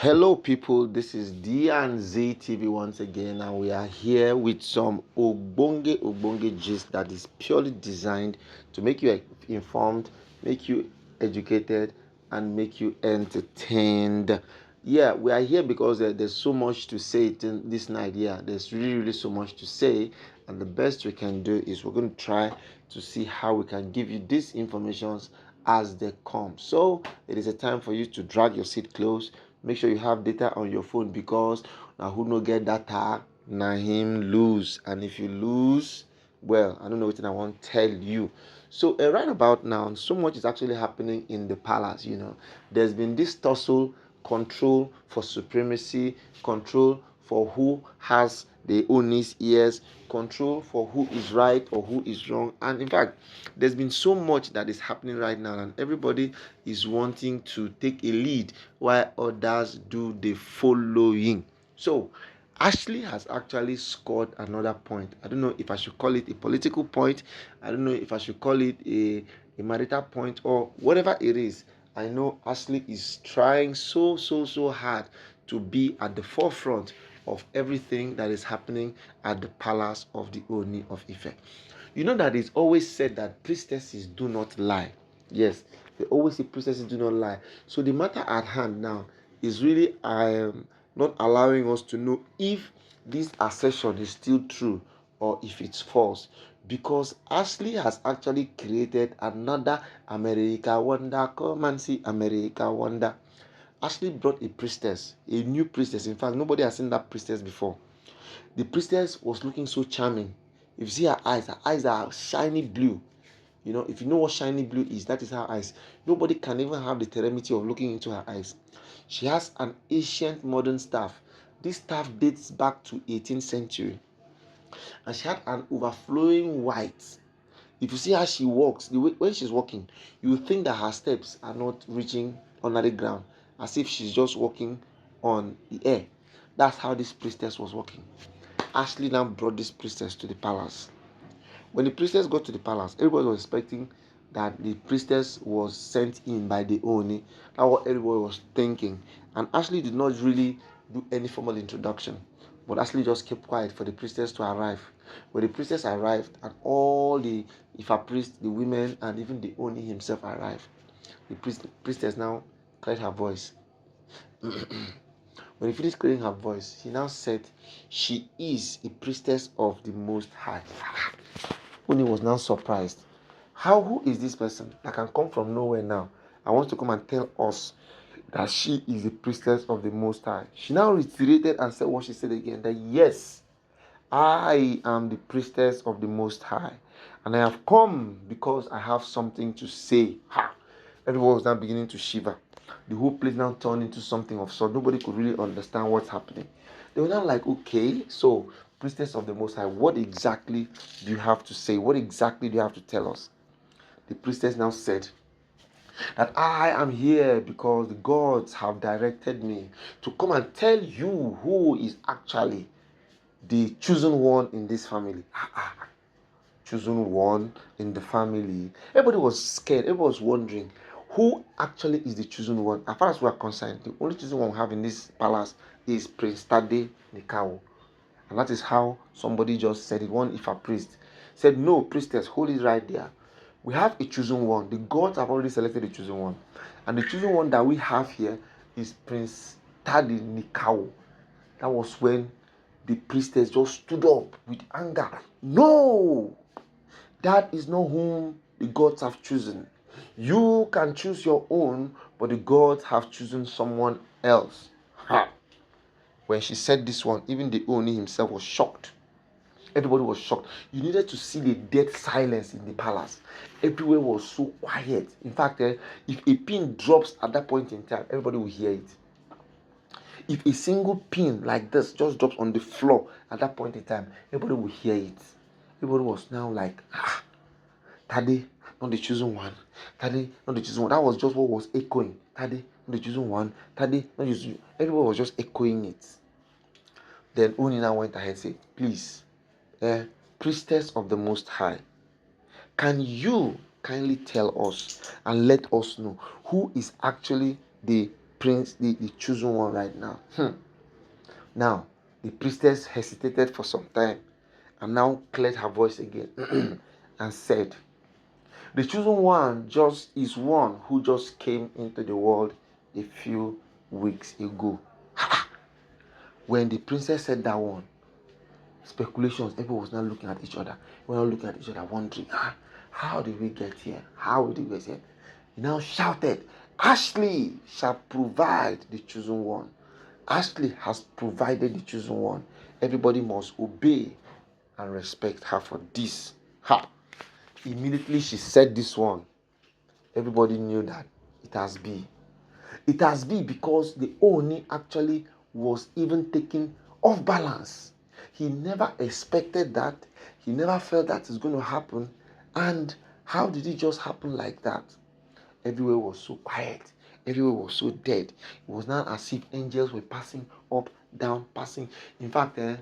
Hello, people. This is D and Z TV once again, and we are here with some ogbonge gist that is purely designed to make you informed, make you educated, and make you entertained. Yeah, we are here because there's so much to say this night. Yeah, there's really so much to say, and the best we can do is we're going to try to see how we can give you these informations as they come. So it is a time for you to drag your seat close. Make sure you have data on your phone, because now who no get data, na him lose. And if you lose, well, I don't know what I want to tell you. So right about now, so much is actually happening in the palace. There's been this tussle, control for supremacy, control for who has the ooni's ears, control for who is right or who is wrong. And in fact, there's been so much that is happening right now, and everybody is wanting to take a lead while others do the following. So Ashley has actually scored another point. I don't know if I should call it a political point. I don't know if I should call it a marital point or whatever it is. I know Ashley is trying so hard to be at the forefront of everything that is happening at the palace of the Ooni of Ife. You know that it's always said that priestesses do not lie. Yes, they always say priestesses do not lie. So the matter at hand now is really not allowing us to know if this assertion is still true or if it's false, because Ashley has actually created another America Wonder. Come and see America Wonder. Ashley brought a priestess, a new priestess. In fact, nobody has seen that priestess before. The priestess was looking so charming. If you see her eyes are shiny blue. If you know what shiny blue is, that is her eyes. Nobody can even have the temerity of looking into her eyes. She has an ancient modern staff. This staff dates back to 18th century. And she had an overflowing white. If you see how she walks, when she's walking, you would think that her steps are not reaching under the ground, as if she's just walking on the air. That's how this priestess was walking. Ashley now brought this priestess to the palace. When the priestess got to the palace, everybody was expecting that the priestess was sent in by the Ooni. That's what everybody was thinking. And Ashley did not really do any formal introduction, but Ashley just kept quiet for the priestess to arrive. When the priestess arrived, and all the Ifa priests, the women, and even the Ooni himself arrived, the priestess now cleared her voice. When he finished clearing her voice, she now said, "She is a priestess of the Most High." Ooni was now surprised. Who is this person that can come from nowhere now and wants to come and tell us that she is the priestess of the Most High? She now reiterated and said what she said again, that yes, I am the priestess of the Most High, and I have come because I have something to say. Everyone was now beginning to shiver. The whole place now turned into something of sort. Nobody could really understand what's happening. They were now like, okay, so priestess of the Most High, what exactly do you have to say? What exactly do you have to tell us? The priestess now said that I am here because the gods have directed me to come and tell you who is actually the chosen one in this family. Chosen one in the family. Everybody was scared. Everybody was wondering who actually is the chosen one. As far as we are concerned, the only chosen one we have in this palace is Prince Tade Nikao. And that is how somebody just said it. One Ifa priest said, "No, priestess, hold it right there. We have a chosen one. The gods have already selected the chosen one. And the chosen one that we have here is Prince Tade Nikao." That was when the priestess just stood up with anger. "No! That is not whom the gods have chosen. You can choose your own, but the gods have chosen someone else." When she said this one, even the Ooni himself was shocked. Everybody was shocked. You needed to see the dead silence in the palace. Everywhere was so quiet. In fact, if a pin drops at that point in time, everybody will hear it. If a single pin like this just drops on the floor at that point in time, everybody will hear it. Everybody was now like, Tade, not the chosen one. Tade, not the chosen one. That was just what was echoing. Tade, not the chosen one. Tade, not the chosen one. Everybody was just echoing it. Then Ooni now went ahead and said, "Please, priestess of the Most High, can you kindly tell us and let us know who is actually the prince, the chosen one right now. Now, the priestess hesitated for some time and now cleared her voice again and said, the chosen one just is one who just came into the world a few weeks ago. When the princess said that one, speculations, everyone was now looking at each other. We were all looking at each other, wondering, how did we get here? How did we get here? He now shouted, Ashley shall provide the chosen one. Ashley has provided the chosen one. Everybody must obey and respect her for this. Immediately she said this one, everybody knew that it has been. It has been because the ooni actually was even taken off balance. He never expected that. He never felt that it's going to happen. And how did it just happen like that? Everywhere was so quiet. Everywhere was so dead. It was not as if angels were passing up, down, passing. In fact, the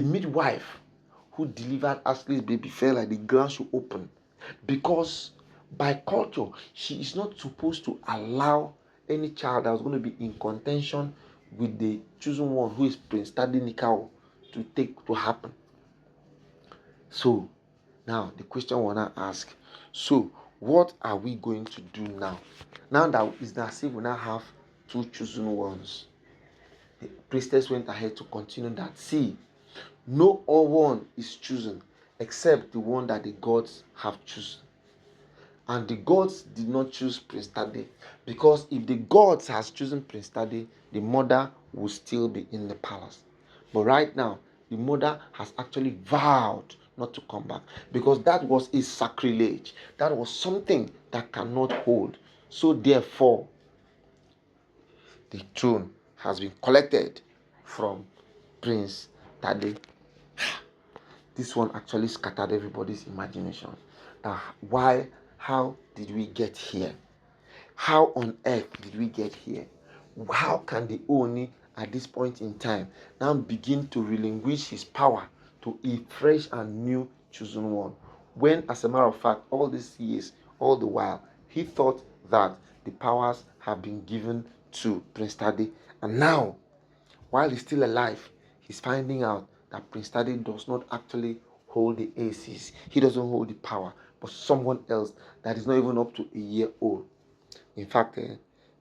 midwife who delivered Ashley's baby felt like the ground should open. Because by culture, she is not supposed to allow any child that was going to be in contention with the chosen one, who is Prince Tade Nikau, to happen. So now the question I want to ask, so what are we going to do now? Now that it's as if we now have two chosen ones. The priestess went ahead to continue that. See, no one is chosen except the one that the gods have chosen. And the gods did not choose Prince Tade, because if the gods has chosen Prince Tade, the mother will still be in the palace. But right now, the mother has actually vowed not to come back, because that was a sacrilege. That was something that cannot hold. So therefore, the throne has been collected from Prince Tade. This one actually scattered everybody's imagination. How did we get here? How on earth did we get here? How can the ooni at this point in time now begin to relinquish his power to a fresh and new chosen one? When, as a matter of fact, all these years, all the while, he thought that the powers have been given to Prince Tade. And now, while he's still alive, he's finding out that Prince Tade does not actually hold the aces. He doesn't hold the power, but someone else that is not even up to a year old. In fact,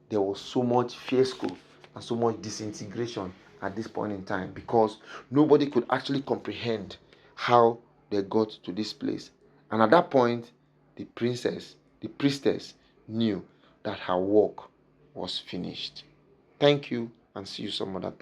there was so much fiasco and so much disintegration at this point in time, because nobody could actually comprehend how they got to this place. And at that point, the priestess, knew that her work was finished. Thank you, and see you some other time.